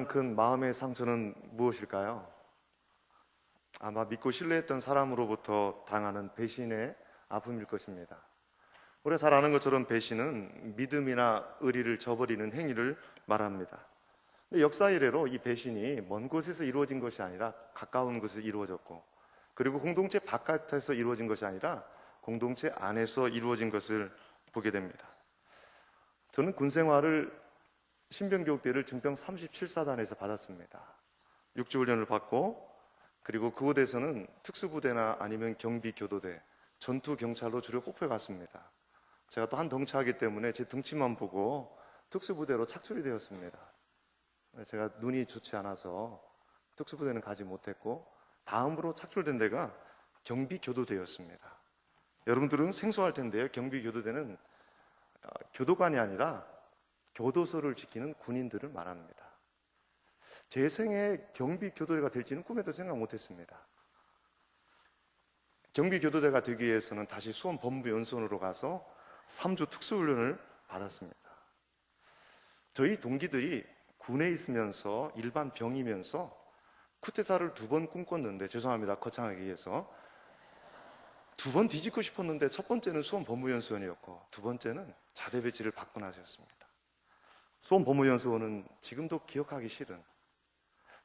큰 마음의 상처는 무엇일까요? 아마 믿고 신뢰했던 사람으로부터 당하는 배신의 아픔일 것입니다. 우리가 잘 아는 것처럼 배신은 믿음이나 의리를 저버리는 행위를 말합니다. 근데 역사 이래로 이 배신이 먼 곳에서 이루어진 것이 아니라 가까운 곳에서 이루어졌고, 그리고 공동체 바깥에서 이루어진 것이 아니라 공동체 안에서 이루어진 것을 보게 됩니다. 저는 군 생활을 신병교육대를 증평 37사단에서 받았습니다. 6주 훈련을 받고, 그리고 그곳에서는 특수부대나 아니면 경비교도대, 전투경찰로 주로 뽑혀갔습니다. 제가 또 한 덩치하기 때문에 제 덩치만 보고 특수부대로 착출이 되었습니다. 제가 눈이 좋지 않아서 특수부대는 가지 못했고, 다음으로 착출된 데가 경비교도대였습니다. 여러분들은 생소할 텐데요, 경비교도대는 교도관이 아니라 교도소를 지키는 군인들을 말합니다. 제 생에 경비교도대가 될지는 꿈에도 생각 못했습니다. 경비교도대가 되기 위해서는 다시 수원 법무연수원으로 가서 3주 특수훈련을 받았습니다. 저희 동기들이 군에 있으면서 일반 병이면서 쿠데타를 2번 꿈꿨는데, 죄송합니다, 거창하게 얘기해서 2번 뒤집고 싶었는데, 첫 번째는 수원 법무연수원이었고 두 번째는 자대 배치를 받고 나서였습니다. 수원 법무연수원은 지금도 기억하기 싫은,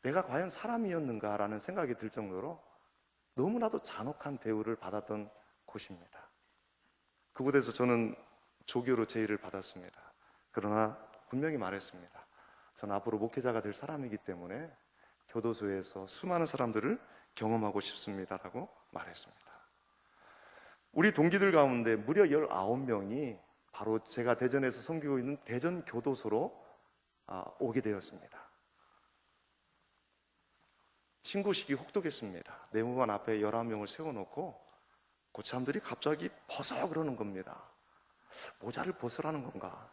내가 과연 사람이었는가라는 생각이 들 정도로 너무나도 잔혹한 대우를 받았던 곳입니다. 그곳에서 저는 조교로 제의를 받았습니다. 그러나 분명히 말했습니다. 저는 앞으로 목회자가 될 사람이기 때문에 교도소에서 수많은 사람들을 경험하고 싶습니다라고 말했습니다. 우리 동기들 가운데 무려 19명이 바로 제가 대전에서 섬기고 있는 대전교도소로 오게 되었습니다. 신고식이 혹독했습니다. 내무반 앞에 11명을 세워놓고 고참들이 갑자기 벗어 그러는 겁니다. 모자를 벗으라는 건가?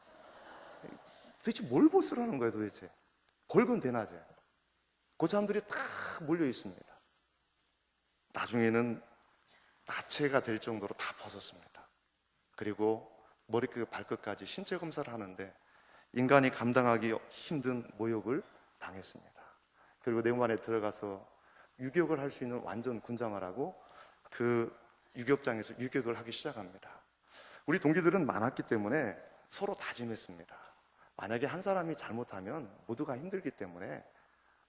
도대체 뭘 벗으라는 거예요 도대체? 벌건 대낮에 고참들이 다 몰려 있습니다. 나중에는 나체가 될 정도로 다 벗었습니다. 그리고 머리끝 발끝까지 신체 검사를 하는데 인간이 감당하기 힘든 모욕을 당했습니다. 그리고 내무반에 들어가서 유격을 할 수 있는 완전 군장을 하고 그 유격장에서 유격을 하기 시작합니다. 우리 동기들은 많았기 때문에 서로 다짐했습니다. 만약에 한 사람이 잘못하면 모두가 힘들기 때문에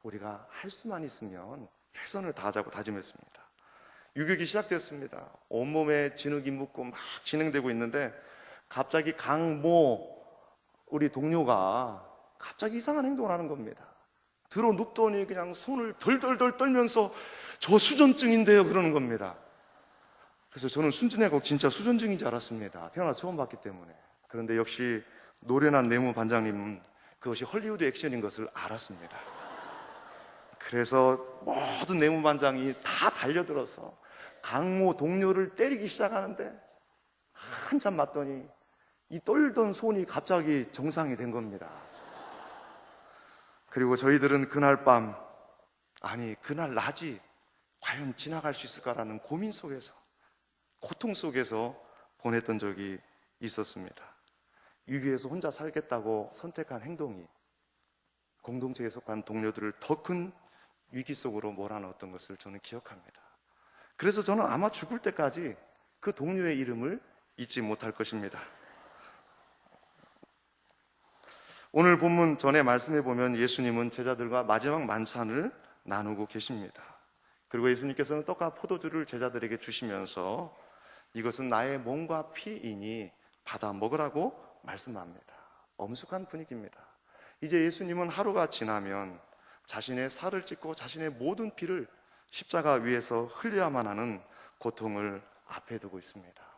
우리가 할 수만 있으면 최선을 다하자고 다짐했습니다. 유격이 시작됐습니다. 온몸에 진흙이 묻고 막 진행되고 있는데, 갑자기 강모 우리 동료가 갑자기 이상한 행동을 하는 겁니다. 들어 눕더니 그냥 손을 덜덜덜 떨면서 저 수전증인데요 그러는 겁니다. 그래서 저는 순진해고 진짜 수전증인 줄 알았습니다. 태어나 처음 봤기 때문에. 그런데 역시 노련한 내무반장님은 그것이 헐리우드 액션인 것을 알았습니다. 그래서 모든 내무반장이 다 달려들어서 강모 동료를 때리기 시작하는데, 한참 맞더니 이 떨던 손이 갑자기 정상이 된 겁니다. 그리고 저희들은 그날 밤, 아니 그날 낮이 과연 지나갈 수 있을까라는 고민 속에서, 고통 속에서 보냈던 적이 있었습니다. 위기에서 혼자 살겠다고 선택한 행동이 공동체에 속한 동료들을 더 큰 위기 속으로 몰아넣었던 것을 저는 기억합니다. 그래서 저는 아마 죽을 때까지 그 동료의 이름을 잊지 못할 것입니다. 오늘 본문 전에 말씀해 보면 예수님은 제자들과 마지막 만찬을 나누고 계십니다. 그리고 예수님께서는 떡과 포도주를 제자들에게 주시면서 이것은 나의 몸과 피이니 받아 먹으라고 말씀합니다. 엄숙한 분위기입니다. 이제 예수님은 하루가 지나면 자신의 살을 찢고 자신의 모든 피를 십자가 위에서 흘려야만 하는 고통을 앞에 두고 있습니다.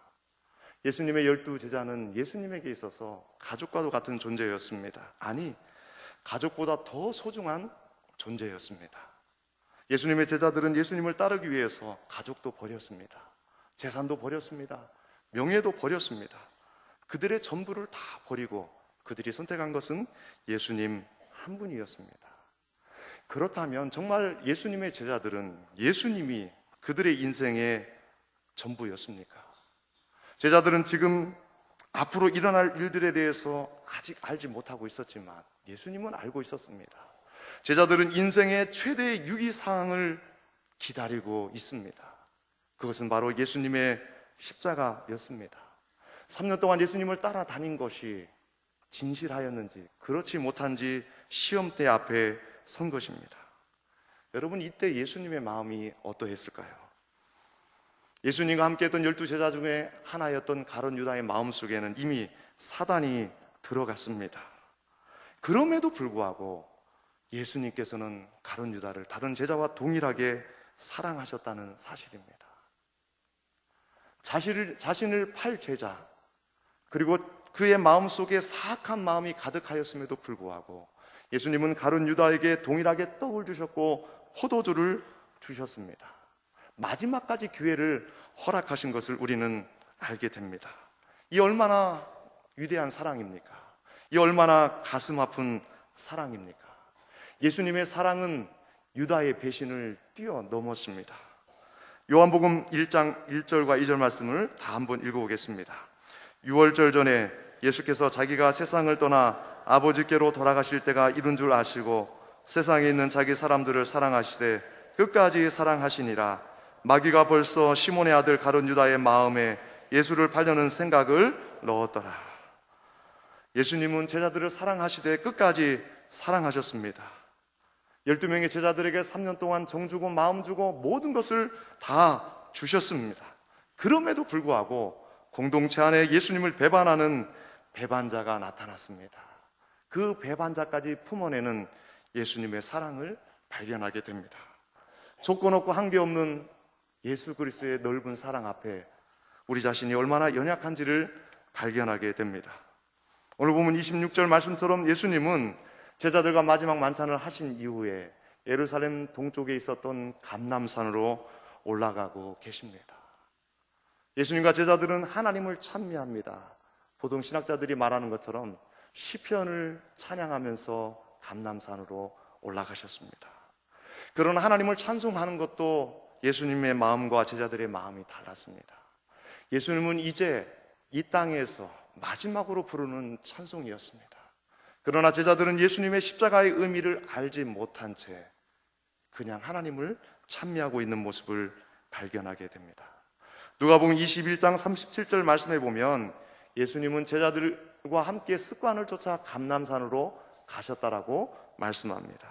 예수님의 12제자는 예수님에게 있어서 가족과도 같은 존재였습니다. 아니, 가족보다 더 소중한 존재였습니다. 예수님의 제자들은 예수님을 따르기 위해서 가족도 버렸습니다. 재산도 버렸습니다. 명예도 버렸습니다. 그들의 전부를 다 버리고 그들이 선택한 것은 예수님 한 분이었습니다. 그렇다면 정말 예수님의 제자들은 예수님이 그들의 인생의 전부였습니까? 제자들은 지금 앞으로 일어날 일들에 대해서 아직 알지 못하고 있었지만 예수님은 알고 있었습니다. 제자들은 인생의 최대의 유기사항을 기다리고 있습니다. 그것은 바로 예수님의 십자가였습니다. 3년 동안 예수님을 따라다닌 것이 진실하였는지 그렇지 못한지 시험대 앞에 선 것입니다. 여러분, 이때 예수님의 마음이 어떠했을까요? 예수님과 함께했던 12제자 중에 하나였던 가룟 유다의 마음속에는 이미 사단이 들어갔습니다. 그럼에도 불구하고 예수님께서는 가룟 유다를 다른 제자와 동일하게 사랑하셨다는 사실입니다. 자신을 팔 제자, 그리고 그의 마음속에 사악한 마음이 가득하였음에도 불구하고 예수님은 가룟 유다에게 동일하게 떡을 주셨고 포도주를 주셨습니다. 마지막까지 기회를 허락하신 것을 우리는 알게 됩니다. 이 얼마나 위대한 사랑입니까? 이 얼마나 가슴 아픈 사랑입니까? 예수님의 사랑은 유다의 배신을 뛰어넘었습니다. 요한복음 1장 1절과 2절 말씀을 다 한번 읽어보겠습니다. 6월절 전에 예수께서 자기가 세상을 떠나 아버지께로 돌아가실 때가 이른 줄 아시고 세상에 있는 자기 사람들을 사랑하시되 끝까지 사랑하시니라. 마귀가 벌써 시몬의 아들 가룟 유다의 마음에 예수를 팔려는 생각을 넣었더라. 예수님은 제자들을 사랑하시되 끝까지 사랑하셨습니다. 12명의 제자들에게 3년 동안 정 주고 마음 주고 모든 것을 다 주셨습니다. 그럼에도 불구하고 공동체 안에 예수님을 배반하는 배반자가 나타났습니다. 그 배반자까지 품어내는 예수님의 사랑을 발견하게 됩니다. 조건 없고 한계 없는 예수 그리스도의 넓은 사랑 앞에 우리 자신이 얼마나 연약한지를 발견하게 됩니다. 오늘 보면 26절 말씀처럼 예수님은 제자들과 마지막 만찬을 하신 이후에 예루살렘 동쪽에 있었던 감람산으로 올라가고 계십니다. 예수님과 제자들은 하나님을 찬미합니다. 보통 신학자들이 말하는 것처럼 시편을 찬양하면서 감람산으로 올라가셨습니다. 그러나 하나님을 찬송하는 것도 예수님의 마음과 제자들의 마음이 달랐습니다. 예수님은 이제 이 땅에서 마지막으로 부르는 찬송이었습니다. 그러나 제자들은 예수님의 십자가의 의미를 알지 못한 채 그냥 하나님을 찬미하고 있는 모습을 발견하게 됩니다. 누가복음 21장 37절 말씀해 보면 예수님은 제자들과 함께 습관을 쫓아 감람산으로 가셨다라고 말씀합니다.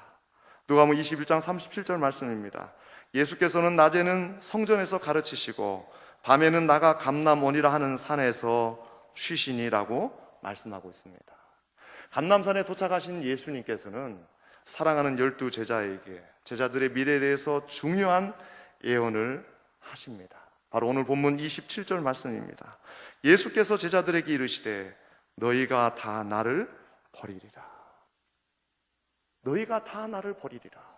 누가복음 21장 37절 말씀입니다. 예수께서는 낮에는 성전에서 가르치시고 밤에는 나가 감람원이라 하는 산에서 쉬시니라고 말씀하고 있습니다. 감람산에 도착하신 예수님께서는 사랑하는 12제자에게 제자들의 미래에 대해서 중요한 예언을 하십니다. 바로 오늘 본문 27절 말씀입니다. 예수께서 제자들에게 이르시되 너희가 다 나를 버리리라. 너희가 다 나를 버리리라.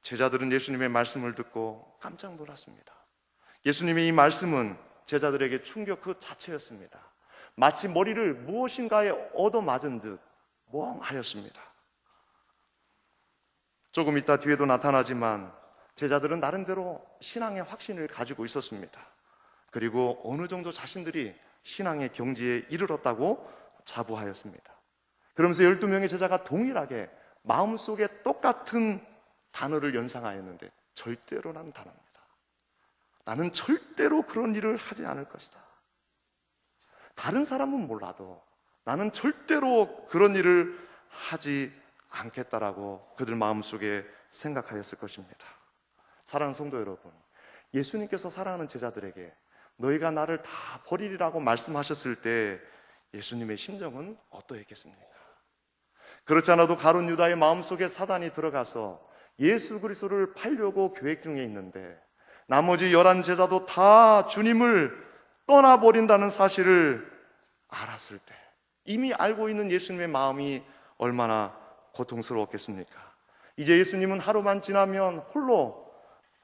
제자들은 예수님의 말씀을 듣고 깜짝 놀랐습니다. 예수님의 이 말씀은 제자들에게 충격 그 자체였습니다. 마치 머리를 무엇인가에 얻어맞은 듯 멍하였습니다. 조금 있다 뒤에도 나타나지만 제자들은 나름대로 신앙의 확신을 가지고 있었습니다. 그리고 어느 정도 자신들이 신앙의 경지에 이르렀다고 자부하였습니다. 그러면서 12명의 제자가 동일하게 마음속에 똑같은 단어를 연상하였는데 절대로라는 단어입니다. 나는 절대로 그런 일을 하지 않을 것이다. 다른 사람은 몰라도 나는 절대로 그런 일을 하지 않겠다라고 그들 마음속에 생각하였을 것입니다. 사랑하는 성도 여러분, 예수님께서 사랑하는 제자들에게 너희가 나를 다 버리리라고 말씀하셨을 때 예수님의 심정은 어떠했겠습니까? 그렇지 않아도 가룟 유다의 마음속에 사단이 들어가서 예수 그리스도를 팔려고 계획 중에 있는데 나머지 11제자도 다 주님을 떠나버린다는 사실을 알았을 때 이미 알고 있는 예수님의 마음이 얼마나 고통스러웠겠습니까? 이제 예수님은 하루만 지나면 홀로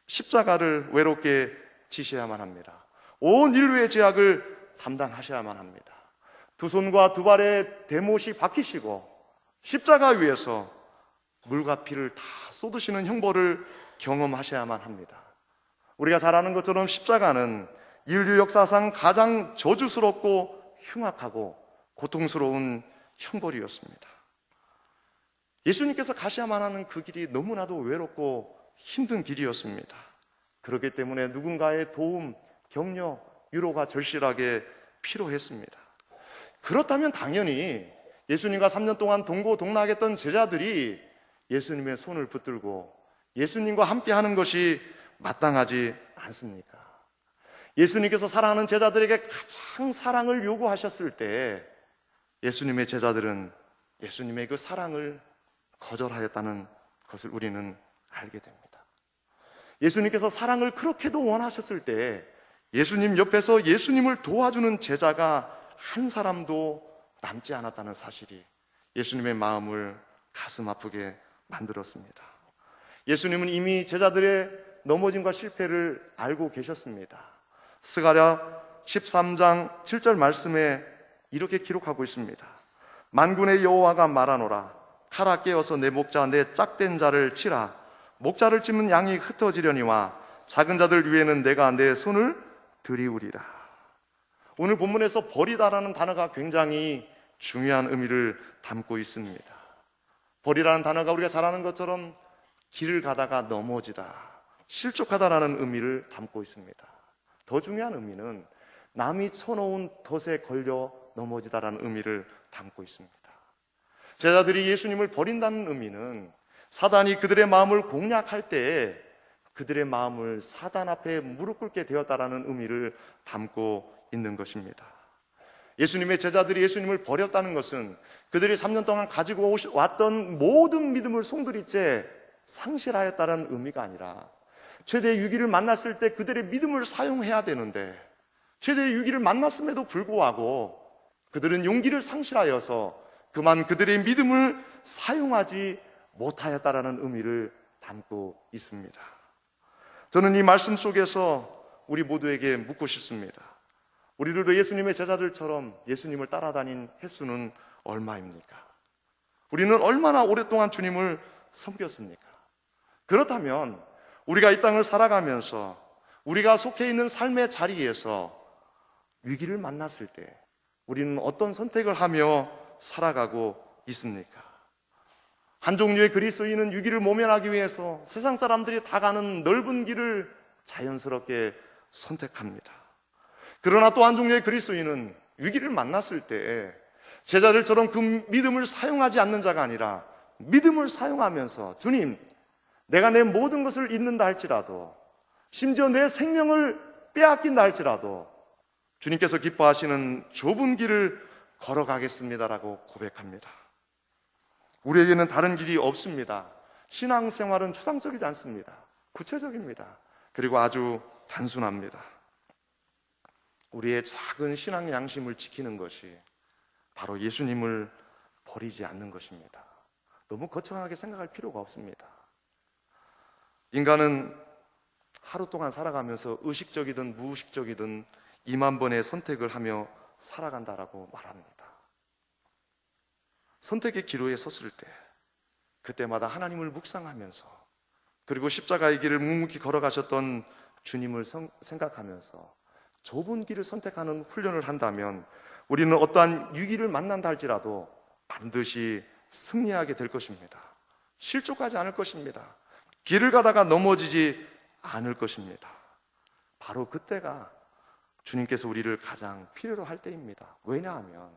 십자가를 외롭게 지셔야만 합니다. 온 인류의 죄악을 담당하셔야만 합니다. 두 손과 두 발에 대못이 박히시고 십자가 위에서 물과 피를 다 쏟으시는 형벌을 경험하셔야만 합니다. 우리가 잘 아는 것처럼 십자가는 인류 역사상 가장 저주스럽고 흉악하고 고통스러운 형벌이었습니다. 예수님께서 가셔야만 하는 그 길이 너무나도 외롭고 힘든 길이었습니다. 그렇기 때문에 누군가의 도움, 격려, 위로가 절실하게 필요했습니다. 그렇다면 당연히 예수님과 3년 동안 동고동락했던 제자들이 예수님의 손을 붙들고 예수님과 함께 하는 것이 마땅하지 않습니까? 예수님께서 사랑하는 제자들에게 가장 사랑을 요구하셨을 때 예수님의 제자들은 예수님의 그 사랑을 거절하였다는 것을 우리는 알게 됩니다. 예수님께서 사랑을 그렇게도 원하셨을 때 예수님 옆에서 예수님을 도와주는 제자가 한 사람도 남지 않았다는 사실이 예수님의 마음을 가슴 아프게 만들었습니다. 예수님은 이미 제자들의 넘어짐과 실패를 알고 계셨습니다. 스가랴 13장 7절 말씀에 이렇게 기록하고 있습니다. 만군의 여호와가 말하노라. 칼아 깨어서 내 목자 내 짝된 자를 치라. 목자를 찢는 양이 흩어지려니와 작은 자들 위에는 내가 내 손을 들이우리라. 오늘 본문에서 버리다라는 단어가 굉장히 중요한 의미를 담고 있습니다. 버리라는 단어가 우리가 잘 아는 것처럼 길을 가다가 넘어지다, 실족하다라는 의미를 담고 있습니다. 더 중요한 의미는 남이 쳐놓은 덫에 걸려 넘어지다라는 의미를 담고 있습니다. 제자들이 예수님을 버린다는 의미는 사단이 그들의 마음을 공략할 때 그들의 마음을 사단 앞에 무릎 꿇게 되었다라는 의미를 담고 있는 것입니다. 예수님의 제자들이 예수님을 버렸다는 것은 그들이 3년 동안 가지고 왔던 모든 믿음을 송두리째 상실하였다는 의미가 아니라 최대의 위기를 만났을 때 그들의 믿음을 사용해야 되는데 최대의 위기를 만났음에도 불구하고 그들은 용기를 상실하여서 그만 그들의 믿음을 사용하지 못하였다라는 의미를 담고 있습니다. 저는 이 말씀 속에서 우리 모두에게 묻고 싶습니다. 우리들도 예수님의 제자들처럼 예수님을 따라다닌 횟수는 얼마입니까? 우리는 얼마나 오랫동안 주님을 섬겼습니까? 그렇다면 우리가 이 땅을 살아가면서 우리가 속해 있는 삶의 자리에서 위기를 만났을 때 우리는 어떤 선택을 하며 살아가고 있습니까? 한 종류의 그리스도인은 위기를 모면하기 위해서 세상 사람들이 다 가는 넓은 길을 자연스럽게 선택합니다. 그러나 또 한 종류의 그리스도인은 위기를 만났을 때 제자들처럼 그 믿음을 사용하지 않는 자가 아니라 믿음을 사용하면서 주님, 내가 내 모든 것을 잃는다 할지라도 심지어 내 생명을 빼앗긴다 할지라도 주님께서 기뻐하시는 좁은 길을 걸어가겠습니다라고 고백합니다. 우리에게는 다른 길이 없습니다. 신앙생활은 추상적이지 않습니다. 구체적입니다. 그리고 아주 단순합니다. 우리의 작은 신앙 양심을 지키는 것이 바로 예수님을 버리지 않는 것입니다. 너무 거창하게 생각할 필요가 없습니다. 인간은 하루 동안 살아가면서 의식적이든 무의식적이든 2만 번의 선택을 하며 살아간다라고 말합니다. 선택의 기로에 섰을 때 그때마다 하나님을 묵상하면서 그리고 십자가의 길을 묵묵히 걸어가셨던 주님을 생각하면서 좁은 길을 선택하는 훈련을 한다면 우리는 어떠한 위기를 만난다 할지라도 반드시 승리하게 될 것입니다. 실족하지 않을 것입니다. 길을 가다가 넘어지지 않을 것입니다. 바로 그때가 주님께서 우리를 가장 필요로 할 때입니다. 왜냐하면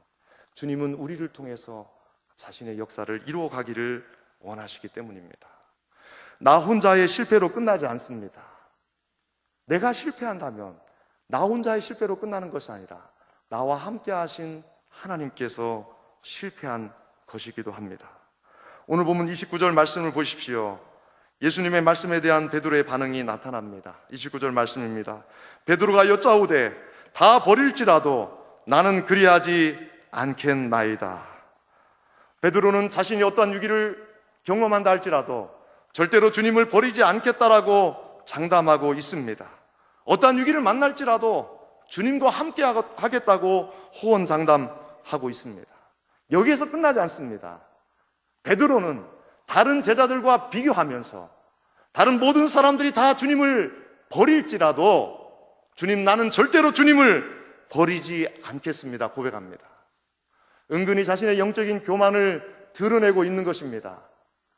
주님은 우리를 통해서 자신의 역사를 이루어 가기를 원하시기 때문입니다. 나 혼자의 실패로 끝나지 않습니다. 내가 실패한다면 나 혼자의 실패로 끝나는 것이 아니라 나와 함께 하신 하나님께서 실패한 것이기도 합니다. 오늘 보면 29절 말씀을 보십시오. 예수님의 말씀에 대한 베드로의 반응이 나타납니다. 29절 말씀입니다. 베드로가 여짜오되 다 버릴지라도 나는 그리하지 않겠나이다. 베드로는 자신이 어떠한 위기를 경험한다 할지라도 절대로 주님을 버리지 않겠다라고 장담하고 있습니다. 어떠한 위기를 만날지라도 주님과 함께 하겠다고 호언장담하고 있습니다. 여기에서 끝나지 않습니다. 베드로는 다른 제자들과 비교하면서 다른 모든 사람들이 다 주님을 버릴지라도 주님, 나는 절대로 주님을 버리지 않겠습니다 고백합니다. 은근히 자신의 영적인 교만을 드러내고 있는 것입니다.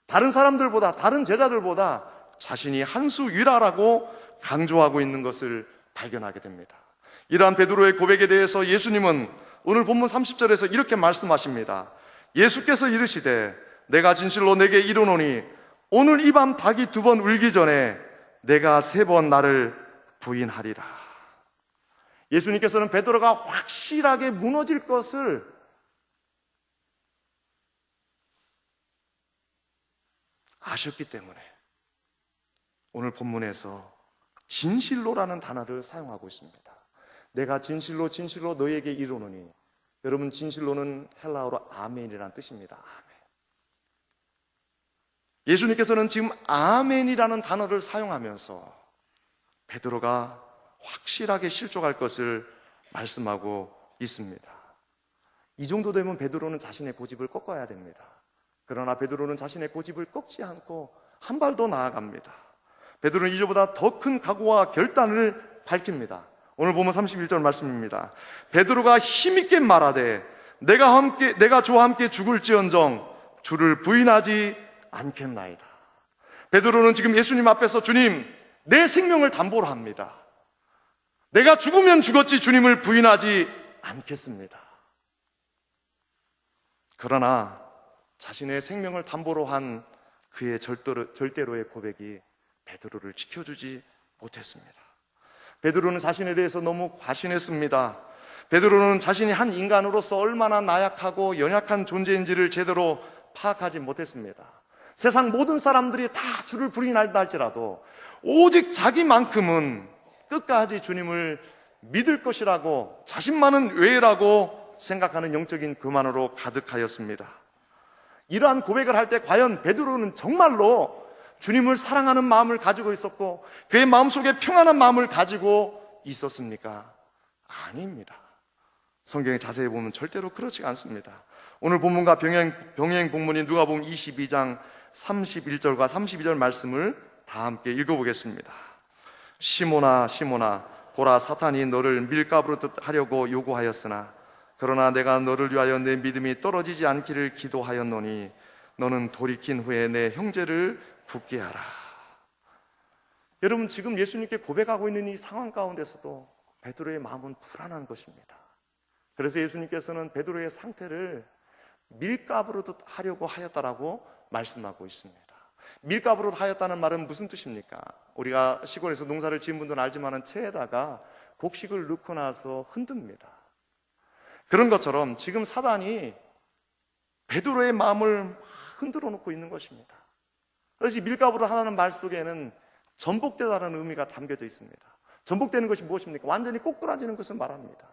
다른 사람들보다, 다른 제자들보다 자신이 한 수 위라라고 강조하고 있는 것을 발견하게 됩니다. 이러한 베드로의 고백에 대해서 예수님은 오늘 본문 30절에서 이렇게 말씀하십니다. 예수께서 이르시되 내가 진실로 내게 이르노니 오늘 이 밤 닭이 2번 울기 전에 내가 3번 나를 부인하리라. 예수님께서는 베드로가 확실하게 무너질 것을 아셨기 때문에 오늘 본문에서 진실로라는 단어를 사용하고 있습니다. 내가 진실로 진실로 너에게 이르노니, 여러분 진실로는 헬라어로 아멘이라는 뜻입니다. 아멘. 예수님께서는 지금 아멘이라는 단어를 사용하면서 베드로가 확실하게 실족할 것을 말씀하고 있습니다. 이 정도 되면 베드로는 자신의 고집을 꺾어야 됩니다. 그러나 베드로는 자신의 고집을 꺾지 않고 한 발 더 나아갑니다. 베드로는 이전보다 더 큰 각오와 결단을 밝힙니다. 오늘 보면 31절 말씀입니다. 베드로가 힘있게 말하되 내가 주와 함께 죽을지언정 주를 부인하지 않겠나이다. 베드로는 지금 예수님 앞에서 주님, 내 생명을 담보로 합니다. 내가 죽으면 죽었지 주님을 부인하지 않겠습니다. 그러나 자신의 생명을 담보로 한 그의 절대로의 고백이 베드로를 지켜주지 못했습니다. 베드로는 자신에 대해서 너무 과신했습니다. 베드로는 자신이 한 인간으로서 얼마나 나약하고 연약한 존재인지를 제대로 파악하지 못했습니다. 세상 모든 사람들이 다 주를 부인한다 할지라도 오직 자기만큼은 끝까지 주님을 믿을 것이라고, 자신만은 외라고 생각하는 영적인 교만으로 가득하였습니다. 이러한 고백을 할 때 과연 베드로는 정말로 주님을 사랑하는 마음을 가지고 있었고 그의 마음속에 평안한 마음을 가지고 있었습니까? 아닙니다. 성경에 자세히 보면 절대로 그렇지 않습니다. 오늘 본문과 병행 본문인 누가복음 22장 31절과 32절 말씀을 다 함께 읽어보겠습니다. 시몬아 시몬아 보라, 사탄이 너를 밀가부르듯 하려고 요구하였으나 그러나 내가 너를 위하여 내 믿음이 떨어지지 않기를 기도하였노니 너는 돌이킨 후에 내 형제를 붙게 하라. 여러분, 지금 예수님께 고백하고 있는 이 상황 가운데서도 베드로의 마음은 불안한 것입니다. 그래서 예수님께서는 베드로의 상태를 밀가부르듯 하려고 하였다라고 말씀하고 있습니다. 밀가부르듯 하였다는 말은 무슨 뜻입니까? 우리가 시골에서 농사를 지은 분들은 알지만 채에다가 곡식을 넣고 나서 흔듭니다. 그런 것처럼 지금 사단이 베드로의 마음을 흔들어 놓고 있는 것입니다. 그래서 밀가부르듯 하다는 말 속에는 전복되다는 의미가 담겨져 있습니다. 전복되는 것이 무엇입니까? 완전히 꼬꾸라지는 것을 말합니다.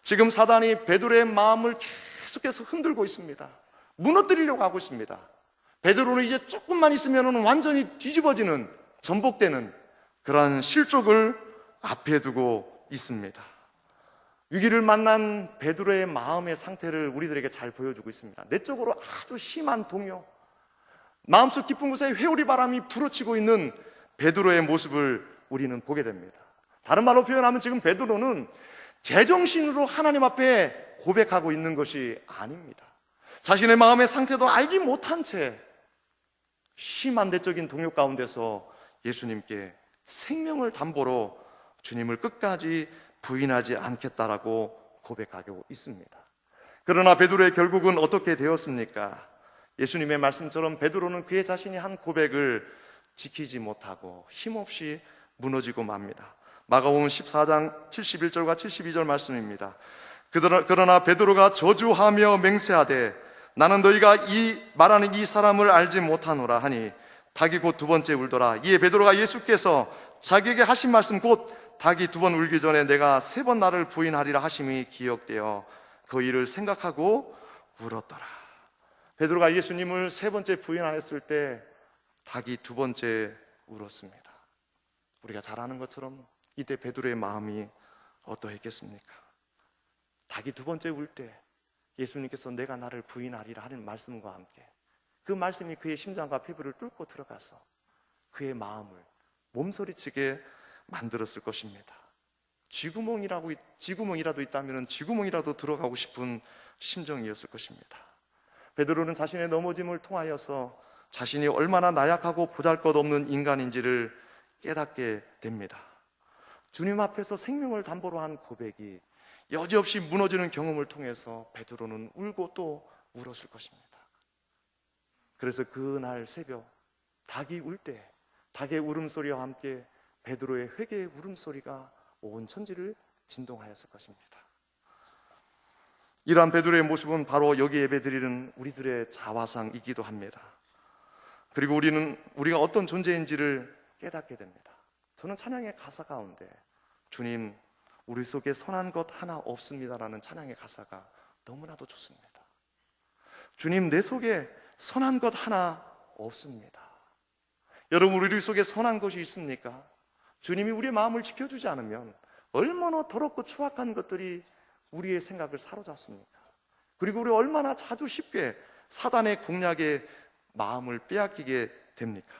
지금 사단이 베드로의 마음을 계속해서 흔들고 있습니다. 무너뜨리려고 하고 있습니다. 베드로는 이제 조금만 있으면 완전히 뒤집어지는, 전복되는 그러한 실족을 앞에 두고 있습니다. 위기를 만난 베드로의 마음의 상태를 우리들에게 잘 보여주고 있습니다. 내적으로 아주 심한 동요, 마음속 깊은 곳에 회오리 바람이 불어치고 있는 베드로의 모습을 우리는 보게 됩니다. 다른 말로 표현하면 지금 베드로는 제정신으로 하나님 앞에 고백하고 있는 것이 아닙니다. 자신의 마음의 상태도 알지 못한 채 심한 내적인 동요 가운데서 예수님께 생명을 담보로 주님을 끝까지 부인하지 않겠다라고 고백하고 있습니다. 그러나 베드로의 결국은 어떻게 되었습니까? 예수님의 말씀처럼 베드로는 그의 자신이 한 고백을 지키지 못하고 힘없이 무너지고 맙니다. 마가복음 14장 71절과 72절 말씀입니다. 그러나 베드로가 저주하며 맹세하되 나는 너희가 말하는 이 사람을 알지 못하노라 하니 닭이 곧 2번째 울더라. 이에 베드로가 예수께서 자기에게 하신 말씀 곧 닭이 2번 울기 전에 내가 3번 나를 부인하리라 하심이 기억되어 그 일을 생각하고 울었더라. 베드로가 예수님을 3번째 부인하였을 때 닭이 2번째 울었습니다. 우리가 잘 아는 것처럼 이때 베드로의 마음이 어떠했겠습니까? 닭이 2번째 울 때 예수님께서 내가 나를 부인하리라 하는 말씀과 함께 그 말씀이 그의 심장과 피부를 뚫고 들어가서 그의 마음을 몸서리치게 만들었을 것입니다. 쥐구멍이라도 있다면 쥐구멍이라도 들어가고 싶은 심정이었을 것입니다. 베드로는 자신의 넘어짐을 통하여서 자신이 얼마나 나약하고 보잘것없는 인간인지를 깨닫게 됩니다. 주님 앞에서 생명을 담보로 한 고백이 여지없이 무너지는 경험을 통해서 베드로는 울고 또 울었을 것입니다. 그래서 그날 새벽 닭이 울 때 닭의 울음소리와 함께 베드로의 회개의 울음소리가 온 천지를 진동하였을 것입니다. 이러한 베드로의 모습은 바로 여기 예배드리는 우리들의 자화상이기도 합니다. 그리고 우리가 어떤 존재인지를 깨닫게 됩니다. 저는 찬양의 가사 가운데 주님, 우리 속에 선한 것 하나 없습니다라는 찬양의 가사가 너무나도 좋습니다. 주님, 내 속에 선한 것 하나 없습니다. 여러분, 우리 속에 선한 것이 있습니까? 주님이 우리의 마음을 지켜주지 않으면 얼마나 더럽고 추악한 것들이 우리의 생각을 사로잡습니까? 그리고 우리 얼마나 자주 쉽게 사단의 공략에 마음을 빼앗기게 됩니까?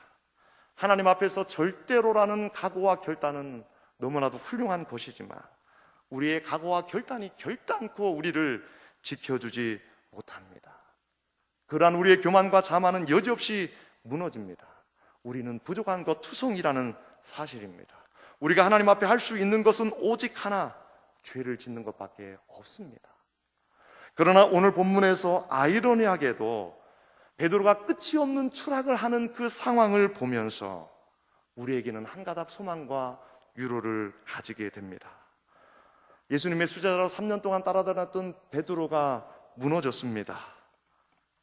하나님 앞에서 절대로라는 각오와 결단은 너무나도 훌륭한 것이지만 우리의 각오와 결단이 결단코 우리를 지켜주지 못합니다. 그러한 우리의 교만과 자만은 여지없이 무너집니다. 우리는 부족한 것 투성이라는 사실입니다. 우리가 하나님 앞에 할 수 있는 것은 오직 하나, 죄를 짓는 것밖에 없습니다. 그러나 오늘 본문에서 아이러니하게도 베드로가 끝이 없는 추락을 하는 그 상황을 보면서 우리에게는 한 가닥 소망과 위로를 가지게 됩니다. 예수님의 수제자로 3년 동안 따라다녔던 베드로가 무너졌습니다.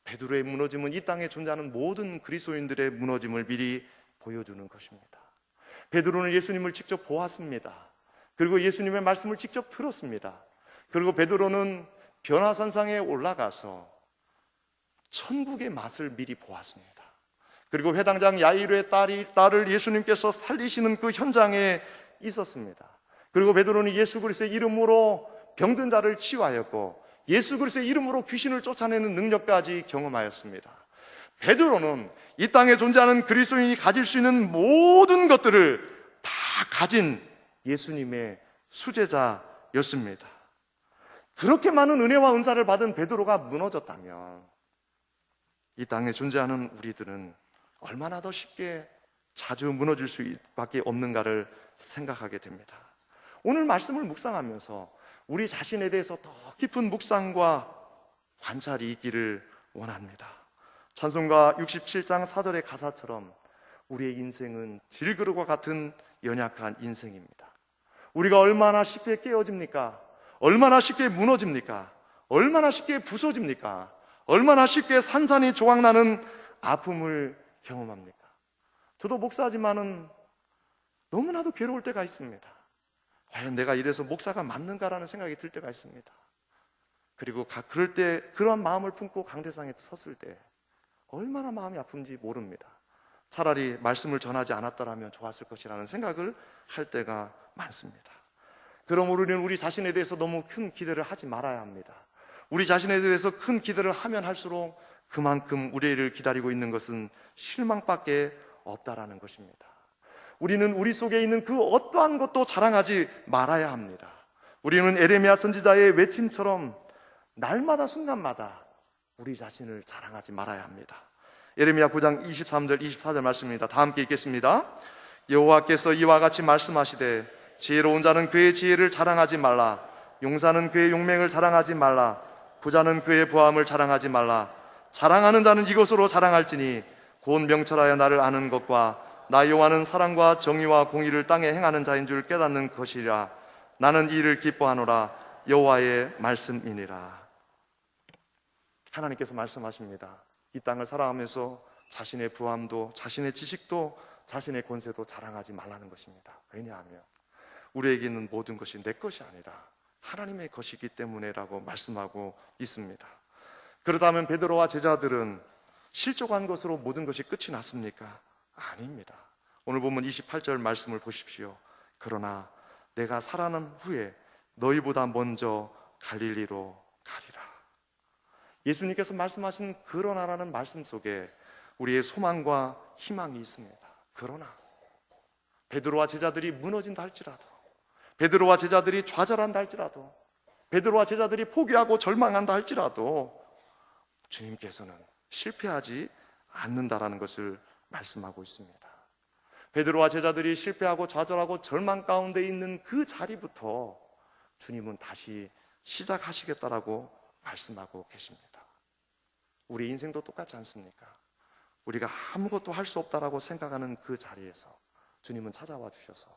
베드로의 무너짐은 이 땅에 존재하는 모든 그리스도인들의 무너짐을 미리 보여주는 것입니다. 베드로는 예수님을 직접 보았습니다. 그리고 예수님의 말씀을 직접 들었습니다. 그리고 베드로는 변화산상에 올라가서 천국의 맛을 미리 보았습니다. 그리고 회당장 야이로의 딸을 예수님께서 살리시는 그 현장에 있었습니다. 그리고 베드로는 예수 그리스도의 이름으로 병든 자를 치유하였고 예수 그리스도의 이름으로 귀신을 쫓아내는 능력까지 경험하였습니다. 베드로는 이 땅에 존재하는 그리스도인이 가질 수 있는 모든 것들을 다 가진 예수님의 수제자였습니다. 그렇게 많은 은혜와 은사를 받은 베드로가 무너졌다면 이 땅에 존재하는 우리들은 얼마나 더 쉽게 자주 무너질 수밖에 없는가를 생각하게 됩니다. 오늘 말씀을 묵상하면서 우리 자신에 대해서 더 깊은 묵상과 관찰이 있기를 원합니다. 찬송가 67장 4절의 가사처럼 우리의 인생은 질그릇과 같은 연약한 인생입니다. 우리가 얼마나 쉽게 깨어집니까? 얼마나 쉽게 무너집니까? 얼마나 쉽게 부서집니까? 얼마나 쉽게 산산이 조각나는 아픔을 경험합니까? 저도 목사지만은 너무나도 괴로울 때가 있습니다. 과연 내가 이래서 목사가 맞는가라는 생각이 들 때가 있습니다. 그리고 그럴 때 그런 마음을 품고 강대상에 섰을 때 얼마나 마음이 아픈지 모릅니다. 차라리 말씀을 전하지 않았더라면 좋았을 것이라는 생각을 할 때가 많습니다. 그러므로 우리는 우리 자신에 대해서 너무 큰 기대를 하지 말아야 합니다. 우리 자신에 대해서 큰 기대를 하면 할수록 그만큼 우리를 기다리고 있는 것은 실망밖에 없다라는 것입니다. 우리는 우리 속에 있는 그 어떠한 것도 자랑하지 말아야 합니다. 우리는 에레미야 선지자의 외침처럼 날마다 순간마다 우리 자신을 자랑하지 말아야 합니다. 에레미야 9장 23절 24절 말씀입니다. 다 함께 읽겠습니다. 여호와께서 이와 같이 말씀하시되 지혜로운 자는 그의 지혜를 자랑하지 말라. 용사는 그의 용맹을 자랑하지 말라. 부자는 그의 부함을 자랑하지 말라. 자랑하는 자는 이것으로 자랑할지니 곧 명철하여 나를 아는 것과 나 여호와는 사랑과 정의와 공의를 땅에 행하는 자인 줄 깨닫는 것이라. 나는 이 일을 기뻐하노라. 여호와의 말씀이니라. 하나님께서 말씀하십니다. 이 땅을 살아가면서 자신의 부함도 자신의 지식도 자신의 권세도 자랑하지 말라는 것입니다. 왜냐하면 우리에게 있는 모든 것이 내 것이 아니라 하나님의 것이기 때문에라고 말씀하고 있습니다. 그렇다면 베드로와 제자들은 실족한 것으로 모든 것이 끝이 났습니까? 아닙니다. 오늘 보면 28절 말씀을 보십시오. 그러나 내가 살아난 후에 너희보다 먼저 갈릴리로 가리라. 예수님께서 말씀하신 그러나라는 말씀 속에 우리의 소망과 희망이 있습니다. 그러나 베드로와 제자들이 무너진다 할지라도, 베드로와 제자들이 좌절한다 할지라도, 베드로와 제자들이 포기하고 절망한다 할지라도 주님께서는 실패하지 않는다라는 것을 말씀하고 있습니다. 베드로와 제자들이 실패하고 좌절하고 절망 가운데 있는 그 자리부터 주님은 다시 시작하시겠다라고 말씀하고 계십니다. 우리 인생도 똑같지 않습니까? 우리가 아무것도 할 수 없다라고 생각하는 그 자리에서 주님은 찾아와 주셔서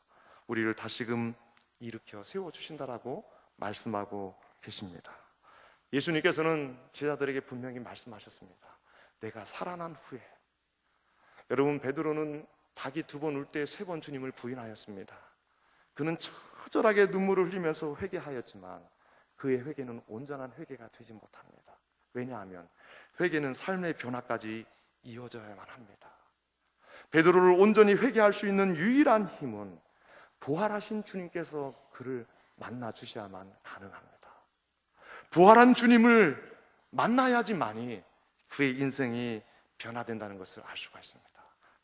우리를 다시금 일으켜 세워주신다라고 말씀하고 계십니다. 예수님께서는 제자들에게 분명히 말씀하셨습니다. 내가 살아난 후에. 여러분, 베드로는 닭이 2번 울 때 3번 주님을 부인하였습니다. 그는 처절하게 눈물을 흘리면서 회개하였지만 그의 회개는 온전한 회개가 되지 못합니다. 왜냐하면 회개는 삶의 변화까지 이어져야만 합니다. 베드로를 온전히 회개할 수 있는 유일한 힘은 부활하신 주님께서 그를 만나 주셔야만 가능합니다. 부활한 주님을 만나야지만이 그의 인생이 변화된다는 것을 알 수가 있습니다.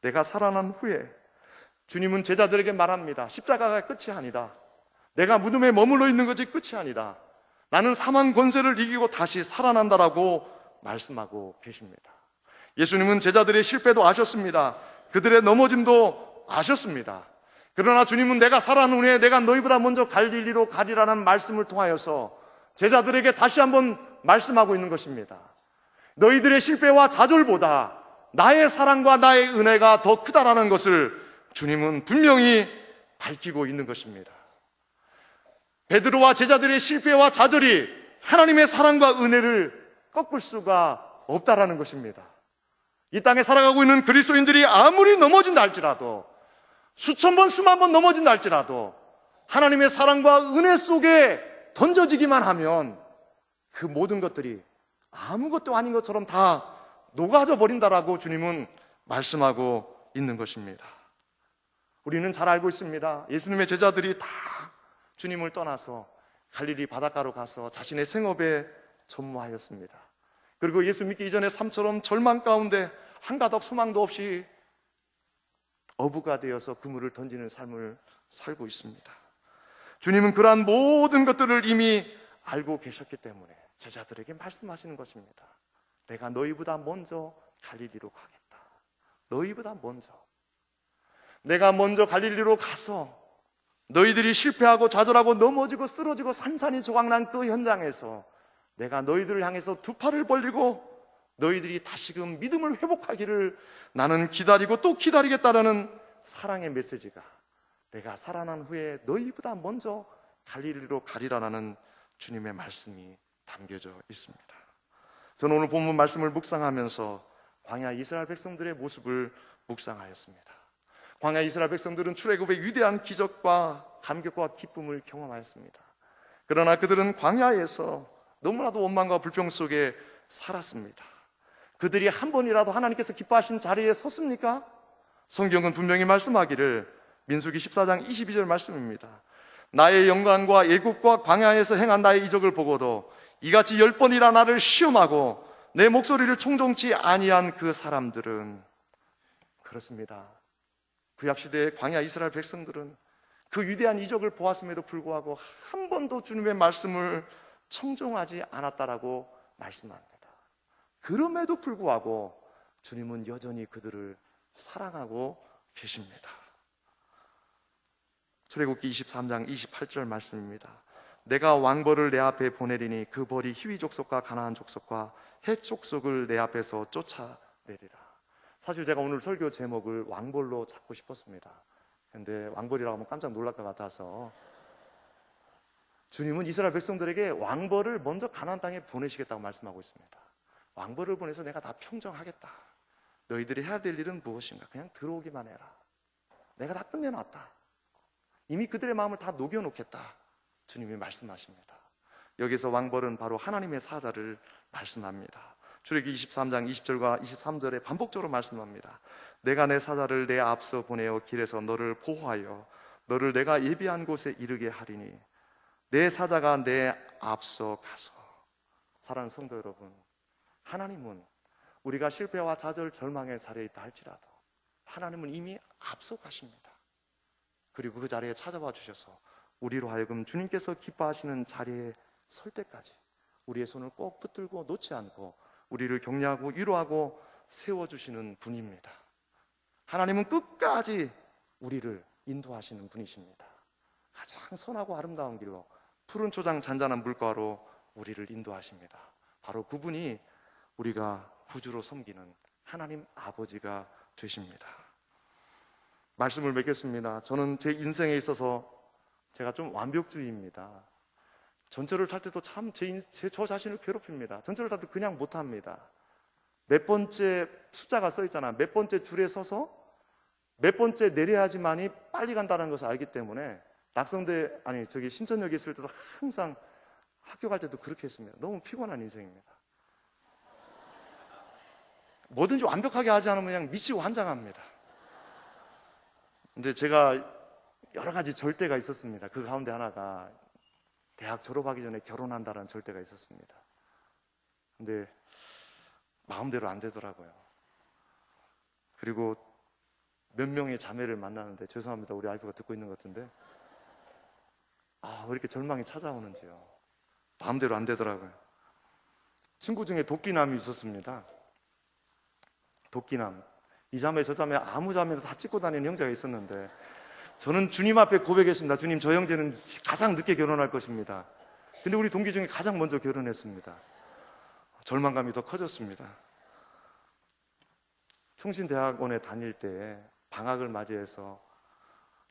내가 살아난 후에 주님은 제자들에게 말합니다. 십자가가 끝이 아니다. 내가 무덤에 머물러 있는 것이 끝이 아니다. 나는 사망 권세를 이기고 다시 살아난다라고 말씀하고 계십니다. 예수님은 제자들의 실패도 아셨습니다. 그들의 넘어짐도 아셨습니다. 그러나 주님은 내가 살아난 후에 내가 너희보다 먼저 갈릴리로 가리라는 말씀을 통하여서 제자들에게 다시 한번 말씀하고 있는 것입니다. 너희들의 실패와 좌절보다 나의 사랑과 나의 은혜가 더 크다라는 것을 주님은 분명히 밝히고 있는 것입니다. 베드로와 제자들의 실패와 좌절이 하나님의 사랑과 은혜를 꺾을 수가 없다라는 것입니다. 이 땅에 살아가고 있는 그리스도인들이 아무리 넘어진다 할지라도, 수천 번 수만 번 넘어진다 할지라도 하나님의 사랑과 은혜 속에 던져지기만 하면 그 모든 것들이 아무것도 아닌 것처럼 다 녹아져 버린다라고 주님은 말씀하고 있는 것입니다. 우리는 잘 알고 있습니다. 예수님의 제자들이 다 주님을 떠나서 갈릴리 바닷가로 가서 자신의 생업에 전무하였습니다. 그리고 예수 믿기 이전의 삶처럼 절망 가운데 한 가닥 소망도 없이 어부가 되어서 그물을 던지는 삶을 살고 있습니다. 주님은 그러한 모든 것들을 이미 알고 계셨기 때문에 제자들에게 말씀하시는 것입니다. 내가 너희보다 먼저 갈릴리로 가겠다. 너희보다 먼저. 내가 먼저 갈릴리로 가서 너희들이 실패하고 좌절하고 넘어지고 쓰러지고 산산이 조각난 그 현장에서 내가 너희들을 향해서 2팔을 벌리고 너희들이 다시금 믿음을 회복하기를 나는 기다리고 또 기다리겠다라는 사랑의 메시지가 내가 살아난 후에 너희보다 먼저 갈릴리로 가리라는 주님의 말씀이 담겨져 있습니다. 저는 오늘 본문 말씀을 묵상하면서 광야 이스라엘 백성들의 모습을 묵상하였습니다. 광야 이스라엘 백성들은 출애굽의 위대한 기적과 감격과 기쁨을 경험하였습니다. 그러나 그들은 광야에서 너무나도 원망과 불평 속에 살았습니다. 그들이 한 번이라도 하나님께서 기뻐하신 자리에 섰습니까? 성경은 분명히 말씀하기를, 민수기 14장 22절 말씀입니다. 나의 영광과 애굽과 광야에서 행한 나의 이적을 보고도 이같이 10번이나 나를 시험하고 내 목소리를 청종치 아니한 그 사람들은, 그렇습니다. 구약시대의 광야 이스라엘 백성들은 그 위대한 이적을 보았음에도 불구하고 한 번도 주님의 말씀을 청종하지 않았다라고 말씀합니다. 그럼에도 불구하고 주님은 여전히 그들을 사랑하고 계십니다. 출애굽기 23장 28절 말씀입니다. 내가 왕벌을 내 앞에 보내리니 그 벌이 히위 족속과 가나안 족속과 헷 족속을 내 앞에서 쫓아내리라. 사실 제가 오늘 설교 제목을 왕벌로 잡고 싶었습니다. 근데 왕벌이라고 하면 깜짝 놀랄 것 같아서 주님은 이스라엘 백성들에게 왕벌을 먼저 가나안 땅에 보내시겠다고 말씀하고 있습니다. 왕벌을 보내서 내가 다 평정하겠다. 너희들이 해야 될 일은 무엇인가? 그냥 들어오기만 해라. 내가 다 끝내놨다. 이미 그들의 마음을 다 녹여놓겠다. 주님이 말씀하십니다. 여기서 왕벌은 바로 하나님의 사자를 말씀합니다. 출애굽기 23장 20절과 23절에 반복적으로 말씀합니다. 내가 내 사자를 내 앞서 보내어 길에서 너를 보호하여 너를 내가 예비한 곳에 이르게 하리니 내 사자가 내 앞서 가서. 사랑하는 성도 여러분, 하나님은 우리가 실패와 좌절, 절망의 자리에 있다 할지라도 하나님은 이미 앞서 가십니다. 그리고 그 자리에 찾아와 주셔서 우리로 하여금 주님께서 기뻐하시는 자리에 설 때까지 우리의 손을 꼭 붙들고 놓지 않고 우리를 격려하고 위로하고 세워주시는 분입니다. 하나님은 끝까지 우리를 인도하시는 분이십니다. 가장 선하고 아름다운 길로, 푸른 초장 잔잔한 물가로 우리를 인도하십니다. 바로 그분이 우리가 구주로 섬기는 하나님 아버지가 되십니다. 말씀을 맺겠습니다. 저는 제 인생에 있어서 제가 좀 완벽주의입니다. 전철을 탈 때도 참 저 자신을 괴롭힙니다. 전철을 탈 때 그냥 못합니다. 몇 번째 숫자가 써 있잖아. 몇 번째 줄에 서서 몇 번째 내려야지만이 빨리 간다는 것을 알기 때문에 낙성대, 신천역에 있을 때도 항상 학교 갈 때도 그렇게 했습니다. 너무 피곤한 인생입니다. 뭐든지 완벽하게 하지 않으면 그냥 미치고 환장합니다. 근데 제가 여러 가지 절대가 있었습니다. 그 가운데 하나가 대학 졸업하기 전에 결혼한다는 절대가 있었습니다. 근데 마음대로 안 되더라고요. 그리고 몇 명의 자매를 만나는데, 죄송합니다, 우리 와이프가 듣고 있는 것 같은데, 왜 이렇게 절망이 찾아오는지요. 마음대로 안 되더라고요. 친구 중에 도끼남이 있었습니다. 도끼남. 이 자매 저 자매 아무 자매나 다 찍고 다니는 형제가 있었는데, 저는 주님 앞에 고백했습니다. 주님, 저 형제는 가장 늦게 결혼할 것입니다. 근데 우리 동기 중에 가장 먼저 결혼했습니다. 절망감이 더 커졌습니다. 충신대학원에 다닐 때 방학을 맞이해서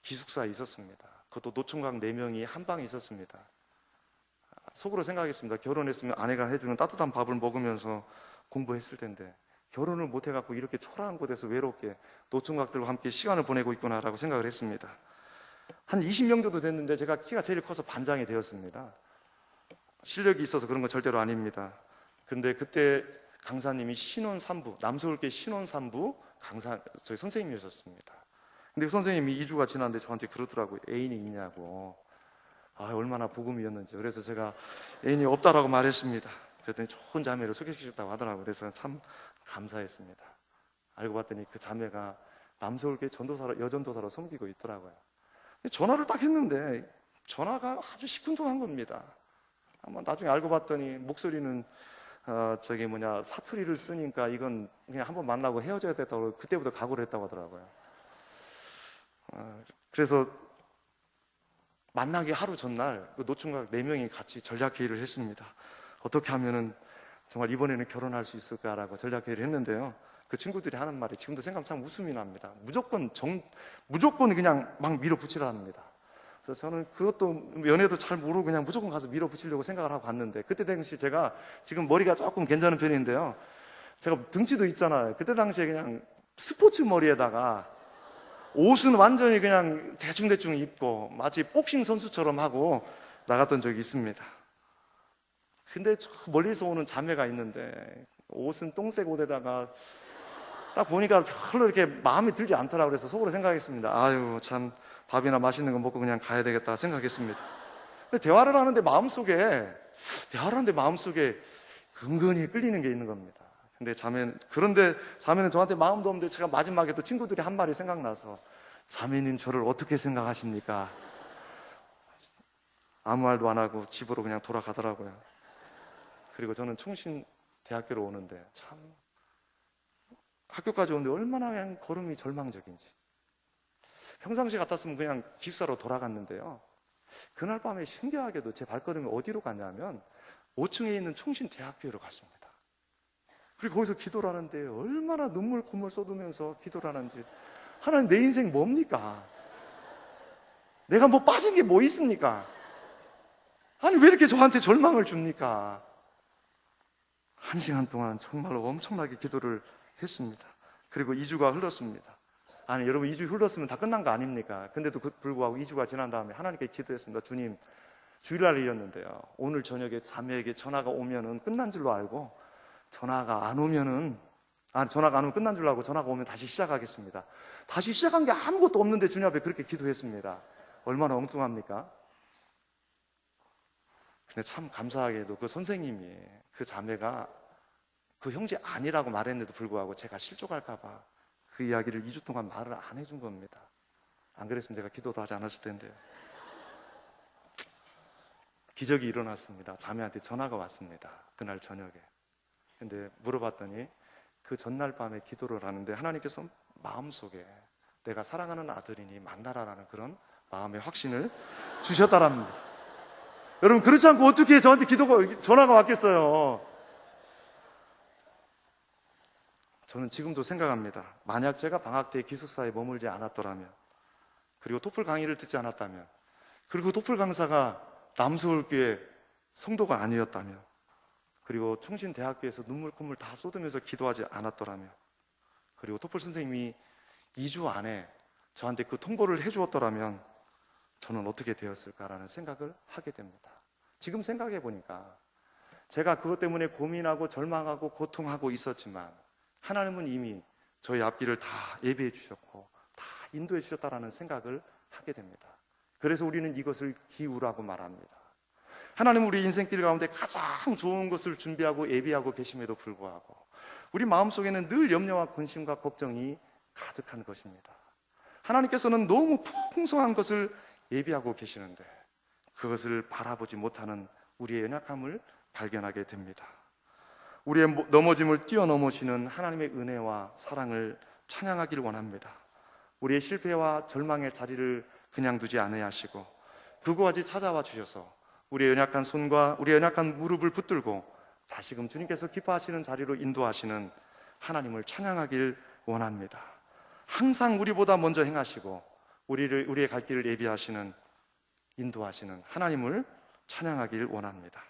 기숙사에 있었습니다. 그것도 노총각 4명이 한 방에 있었습니다. 속으로 생각했습니다. 결혼했으면 아내가 해주는 따뜻한 밥을 먹으면서 공부했을 텐데 결혼을 못 해갖고 이렇게 초라한 곳에서 외롭게 노총각들과 함께 시간을 보내고 있구나라고 생각을 했습니다. 한 20명 정도 됐는데 제가 키가 제일 커서 반장이 되었습니다. 실력이 있어서 그런 건 절대로 아닙니다. 근데 그때 강사님이 신혼산부, 남서울계 신혼산부 강사, 저희 선생님이셨습니다. 근데 그 선생님이 2주가 지났는데 저한테 그러더라고요. 애인이 있냐고. 얼마나 복음이었는지. 그래서 제가 애인이 없다라고 말했습니다. 그랬더니 좋은 자매를 소개시켰다고 하더라고요. 그래서 참 감사했습니다. 알고 봤더니 그 자매가 남서울계 전도사로, 여전도사로 섬기고 있더라고요. 전화를 딱 했는데 전화가 아주 시큰둥한 겁니다. 나중에 알고 봤더니 목소리는 사투리를 쓰니까 이건 그냥 한번 만나고 헤어져야 됐다고 그때부터 각오를 했다고 하더라고요. 그래서 만나기 하루 전날 그 노총각 4명이 같이 전략회의를 했습니다. 어떻게 하면은 정말 이번에는 결혼할 수 있을까라고 전략회의를 했는데요. 그 친구들이 하는 말이 지금도 생각하면 참 웃음이 납니다. 무조건 그냥 막 밀어붙이랍니다. 그래서 저는 그것도 연애도 잘 모르고 그냥 무조건 가서 밀어붙이려고 생각을 하고 갔는데, 그때 당시 제가 지금 머리가 조금 괜찮은 편인데요, 제가 등치도 있잖아요. 그때 당시에 그냥 스포츠 머리에다가 옷은 완전히 그냥 대충대충 입고 마치 복싱 선수처럼 하고 나갔던 적이 있습니다. 근데 저 멀리서 오는 자매가 있는데 옷은 똥색 옷에다가 딱 보니까 별로 이렇게 마음에 들지 않더라고요. 그래서 속으로 생각했습니다. 참 밥이나 맛있는 거 먹고 그냥 가야 되겠다 생각했습니다. 근데 대화를 하는데 마음속에 은근히 끌리는 게 있는 겁니다. 그런데 자매는 저한테 마음도 없는데 제가 마지막에 또 친구들이 한 말이 생각나서, 자매님 저를 어떻게 생각하십니까? 아무 말도 안 하고 집으로 그냥 돌아가더라고요. 그리고 저는 충신대학교로 오는데 참 학교까지 오는데 얼마나 그냥 걸음이 절망적인지. 평상시 같았으면 그냥 기숙사로 돌아갔는데요, 그날 밤에 신기하게도 제 발걸음이 어디로 갔냐면 5층에 있는 충신대학교로 갔습니다. 그리고 거기서 기도를 하는데 얼마나 눈물 콧물 쏟으면서 기도를 하는지. 하나님, 내 인생 뭡니까? 내가 뭐 빠진 게 뭐 있습니까? 아니 왜 이렇게 저한테 절망을 줍니까? 1시간 동안 정말로 엄청나게 기도를 했습니다. 그리고 2주가 흘렀습니다. 여러분, 2주 흘렀으면 다 끝난 거 아닙니까? 근데도 불구하고 2주가 지난 다음에 하나님께 기도했습니다. 주님, 주일날이었는데요, 오늘 저녁에 자매에게 전화가 오면은 끝난 줄로 알고, 전화가 안 오면 끝난 줄로 알고 전화가 오면 다시 시작하겠습니다. 다시 시작한 게 아무것도 없는데 주님 앞에 그렇게 기도했습니다. 얼마나 엉뚱합니까? 근데 참 감사하게도 그 선생님이 그 자매가 그 형제 아니라고 말했는데도 불구하고 제가 실족할까봐 그 이야기를 2주 동안 말을 안 해준 겁니다. 안 그랬으면 제가 기도도 하지 않았을 텐데요. 기적이 일어났습니다. 자매한테 전화가 왔습니다. 그날 저녁에. 근데 물어봤더니 그 전날 밤에 기도를 하는데 하나님께서 마음속에 내가 사랑하는 아들이니 만나라라는 그런 마음의 확신을 주셨다랍니다. 여러분, 그렇지 않고 어떻게 저한테 전화가 왔겠어요? 저는 지금도 생각합니다. 만약 제가 방학 때 기숙사에 머물지 않았더라면, 그리고 토플 강의를 듣지 않았다면, 그리고 토플 강사가 남서울교회 성도가 아니었다면, 그리고 총신대학교에서 눈물 콧물 다 쏟으면서 기도하지 않았더라면, 그리고 토플 선생님이 2주 안에 저한테 그 통보를 해주었더라면 저는 어떻게 되었을까라는 생각을 하게 됩니다. 지금 생각해 보니까 제가 그것 때문에 고민하고 절망하고 고통하고 있었지만 하나님은 이미 저희 앞길을 다 예비해 주셨고 다 인도해 주셨다라는 생각을 하게 됩니다. 그래서 우리는 이것을 기우라고 말합니다. 하나님은 우리 인생길 가운데 가장 좋은 것을 준비하고 예비하고 계심에도 불구하고 우리 마음속에는 늘 염려와 근심과 걱정이 가득한 것입니다. 하나님께서는 너무 풍성한 것을 예비하고 계시는데 그것을 바라보지 못하는 우리의 연약함을 발견하게 됩니다. 우리의 넘어짐을 뛰어넘으시는 하나님의 은혜와 사랑을 찬양하길 원합니다. 우리의 실패와 절망의 자리를 그냥 두지 않아야 하시고 그곳까지 찾아와 주셔서 우리의 연약한 손과 우리의 연약한 무릎을 붙들고 다시금 주님께서 기뻐하시는 자리로 인도하시는 하나님을 찬양하길 원합니다. 항상 우리보다 먼저 행하시고 우리의 갈 길을 예비하시는 인도하시는 하나님을 찬양하길 원합니다.